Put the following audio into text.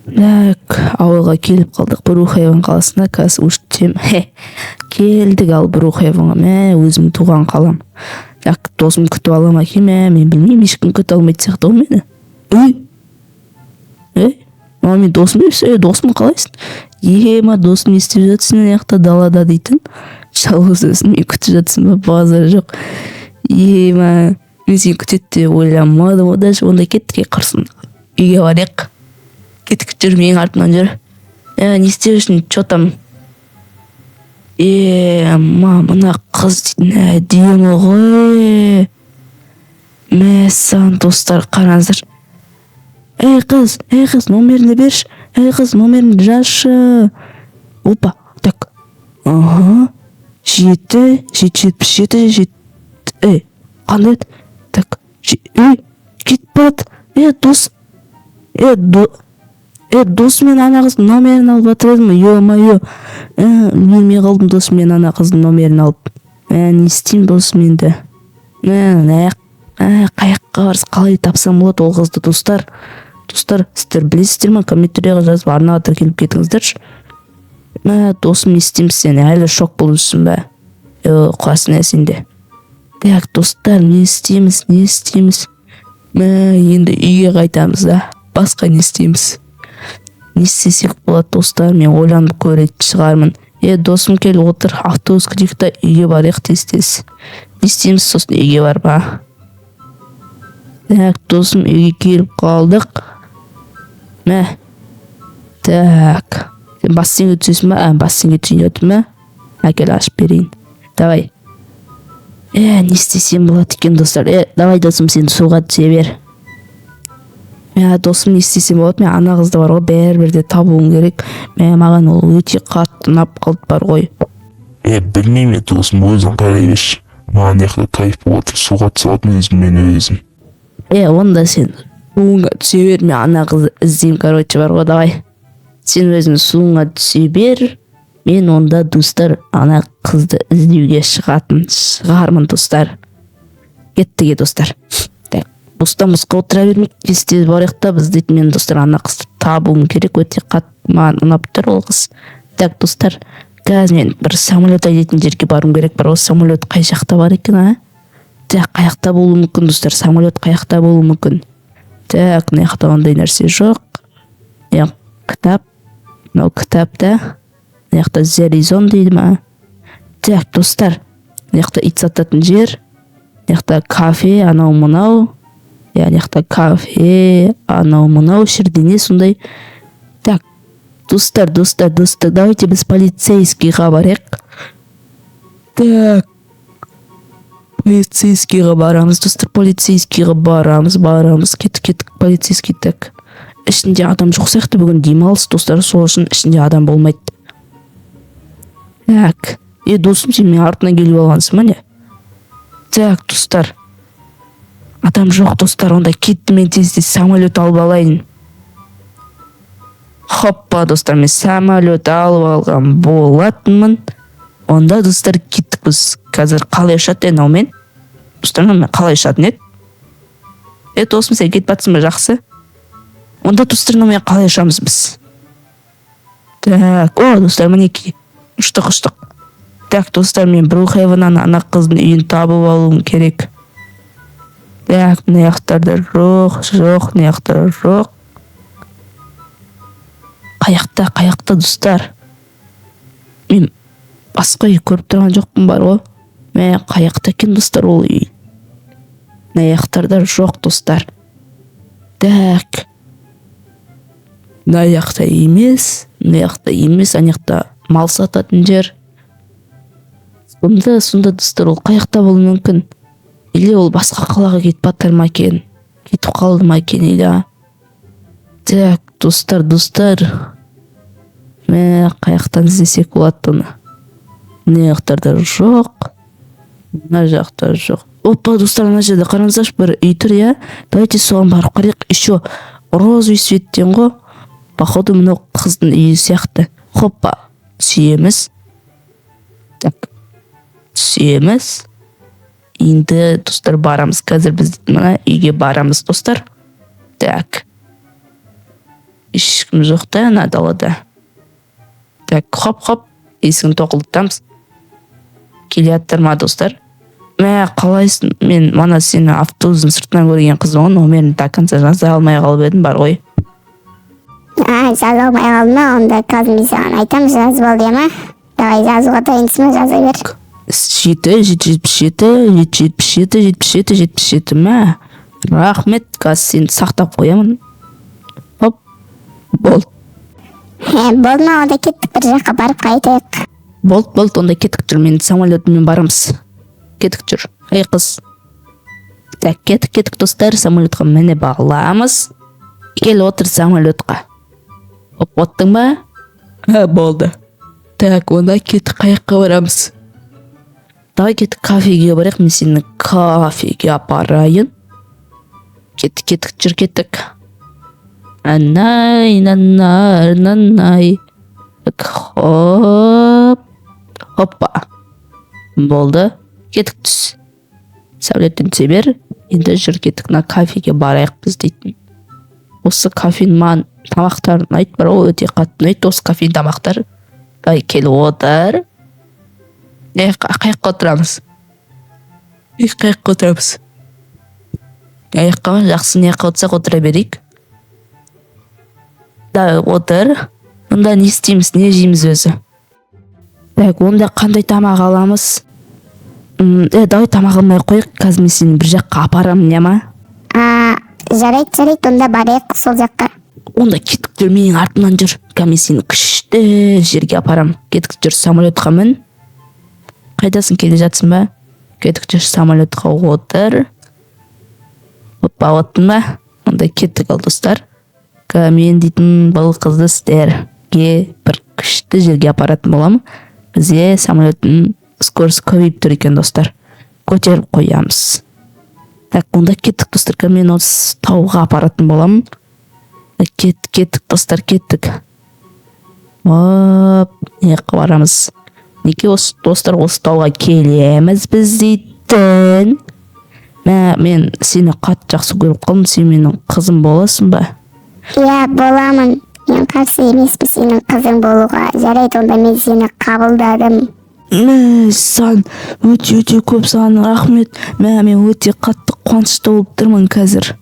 Так, ауылға келіп қалдық Бурухаеван қаласына. Қазір уштем. Келдік ал Бурухаеванға. Мә, өзім туған қалам. Так, досым күтіп алам екен. Мен білмеймін, ешкім күтіп алмайды сияқты ғой мені. Мен досым емес, досым қалайсың? Ема, досым не істеп жатсың ана жақта далада дейтін. Жалғыз өзің мен күтіп жатсың ба? Базар жоқ. Ема, мен сені күтеді деп ойламадым. Даже онда кеттік қырсын. Үйге барайық. Кетіп жүр, менің артымнан жүр. Не істеп үшін, че там? Мына қыз дейтін әдемі ғой. Мәссаған достар, қараңыздар. Қыз, номеріңді берші. Қыз, номеріңді жазшы. Опа, так. 777. Қандай еді? Так. Кетіп барады. Дос. Досымен ана қыздың номерін алып жатыр едім. Ё-моё. Мен қалдым досымен ана қыздың номерін алып. Не істеймін досым енді? Қаяққа барыс қалай тапсам болады ол қызды, достар? Достар, сіздер білесіздер ма? Комментарияға жазып арнаға тіркеліп кетіңіздерші. Досым, не істейміз сен? Әлі шок болып жүрсің бе? Қуасың сенде. Так, достар, не істейміз? Енді үйге қайтамыз да. Басқа не істейміз? Не істесек болады, достар? Мен ойланып көретін шығармын. Досым, кел отыр. Автобус күтейік, үйге барайық тез. Не істейміз сосын үйге бар ба? Так, досым, үйге келіп қалдық. Так. Сен бассейнге түсесің ба? Бассейнге түсейін өтім ба? Әкел ашып берейін. Давай. Не істесем болады екен, достар? Давай, досым, сен суға түсе бер. Досым, не істесем болады? Мен ана қызды бар ғой, бәрібірде табуым керек. Маған ол өте қатты ұнап қалды бар ғой. Білмеймін, досым, өзің қарай берші. Маған яқта кайф болады, суға түсе алатын өзім. Онда сен суыңа түсе бер, мен ана қызды іздеймін, короче, бар ғой, давай. Сен өзің суыңа түсе бер, мен онда, достар, ана қызды іздеуге шығармын, достар. Кеттіге, достар. Бостамызға отыра бермек, тез барайық та, біз дейтін, мен, достар, ана қызды табуым керек, өте қатты маған ұнап тұр ол қыз. Так, достар, қазір мен бір самолет айдайтын жерге баруым керек, бар ғой, самолет қай жақта бар екен, Так, қаяқта болуы мүмкін, достар, самолет қаяқта болуы мүмкін. Так, мына жақта ондай нәрсе жоқ. Кітап, мынау кітап та. Мына жақта Зеризон дейді ма? Так, достар, мына жақта ит сататын жер. Мына жақта кафе, анау-мынау. Мына жақта кафе, анау-мынау, шірдене сондай. Так, достар, давайте біз полицейскийға барайық. Так. Полицейскийға барамыз, достар, полицейскийға барамыз, кеттік, полицейский, так. Ішінде адам жоқ сияқты, бүгін демалыс, достар, сол үшін ішінде адам болмайды. Так, досым, сен мен артына келіп алғансың ба не? Так, достар, адам жоқ, достар, онда кетті, мен тез самолет алып алайын. Хоппа, достар, мен самолет алып алған болатынмын. Онда, достар, кеттік біз. Қазір қалай ұшады аумен? Достар, мен қалай ұшатын еді? Досым, сен кетіп батсың ба, жақсы? Онда, достар, мен қалай ұшамыз біз? Так, достар, мінеки. Ұштық. Так, достар, мен Бурухаеванан ана қыздың үйін табып алуым керек. Так, мына жақтарда жоқ, мына жақтарда жоқ. Қаяқта, достар? Мен басқа үй көріп тұрған жоқпын бар ғой. Қаяқта екен, достар, ол үй? Мына жақтарда жоқ, достар. Так. Мына жақта емес, ана жақта мал сататын жер. Сонда, достар, ол қаяқта болуы мүмкін? Или ол басқа қалаға кетіп баттар ма екен? Кетіп қалды ма екен, или? Так, достар. Қаяқтан іздесек болады оны. Мына жақтарда жоқ. Мына жақта жоқ. Опа, достар, ана жерде қараңыздаршы, бір үй тұр, Давайте соған барып қарайық. Еще розовый светтен ғой. Походу, мынау қыздың үйі сияқты. Хоппа, түсеміз. Так, түсеміз. Енді, достар, барамыз. Қазір біз мына үйге барамыз, достар. Так. ешкім жоқ та ана далада. Так, хоп, есігін тоқылдатамыз. Келияттар ма достар? Мә, қалайсың? Мен мана сені автобустың сыртынан көрген қызмын, номерін до конца жаза алмай қалып едім, бар ғой. Жаза алмай қалдың ма? Онда қазір мен саған айтамын, жазып ал дей ма? Давай жазуға дайынсың ба? Жаза бер. 777 мә. Рахмет, қазір сені сақтап қоямын. Хоп, болды. Болды ма? Онда кеттік, бір жаққа барып қайтайық. Болды, онда кеттік жүр, мен самолетіммен барамыз. Кеттік жүр. Ей қыз. Так, кеттік достар, самолетқа міне бағыламыз. Кел отыр самолетқа. Оп, оттың ба? Болды. Так, онда кеттік қайыққа барамыз. Давай кеттік кафеге барайық, мен сені кафеге апарайын. Кеттік жүр, кеттік. Нанай. Хоп. Хоппа. Болды. Кеттік түс. Сәулеттен түсе бер. Енді жүр кеттік на кафеге барайық біз дейтін. Осы кафенің маған тамақтарын айт бар, ол өте қатты ұнайды. Осы кафенің тамақтары. Давай кел отыр. Қайыққа отырамыз. Аяққа жақсы не отырсақ отыра берейік. Давай отыр. Онда не істейміз, не жейміз өзі? Так, онда қандай тамақ аламыз? Давай тамақ алмай қойық, қазір мен сені бір жаққа апарамын, не ма? Жарайды, онда барайық сол жаққа. Онда кеттік жүр, менің артымнан жүр. Мен сені күшті жерге апарам. Кеттік жүр, самолетқа мін. Қайдасың, келе жатсың ба? Кеттік жүр, самолетқа отыр. Оппа, оттың ба? Онда кеттік ал достар. Мен дейтін бұл қызды сіздерге бір күшті жерге апаратын болам. Бізге самолеттің скорості көбейіп тұр екен достар. Көтеріп қоямыз. Так, онда кеттік достар, мен осы тауға апаратын болам. Кеттік достар, кеттік. Оп, неққа барамыз. Неке осы достар, осы тауға келеміз біз дейтін. Мен сені қатты жақсы көріп қалдым, сен менің қызым боласың ба? Боламын. Мен қарсы емеспін сенің қызың болуға. Жарайды, онда мен сені қабылдадым. Сан өте көп саған рахмет. Мен өте қатты қуанышты болып тұрмын қазір.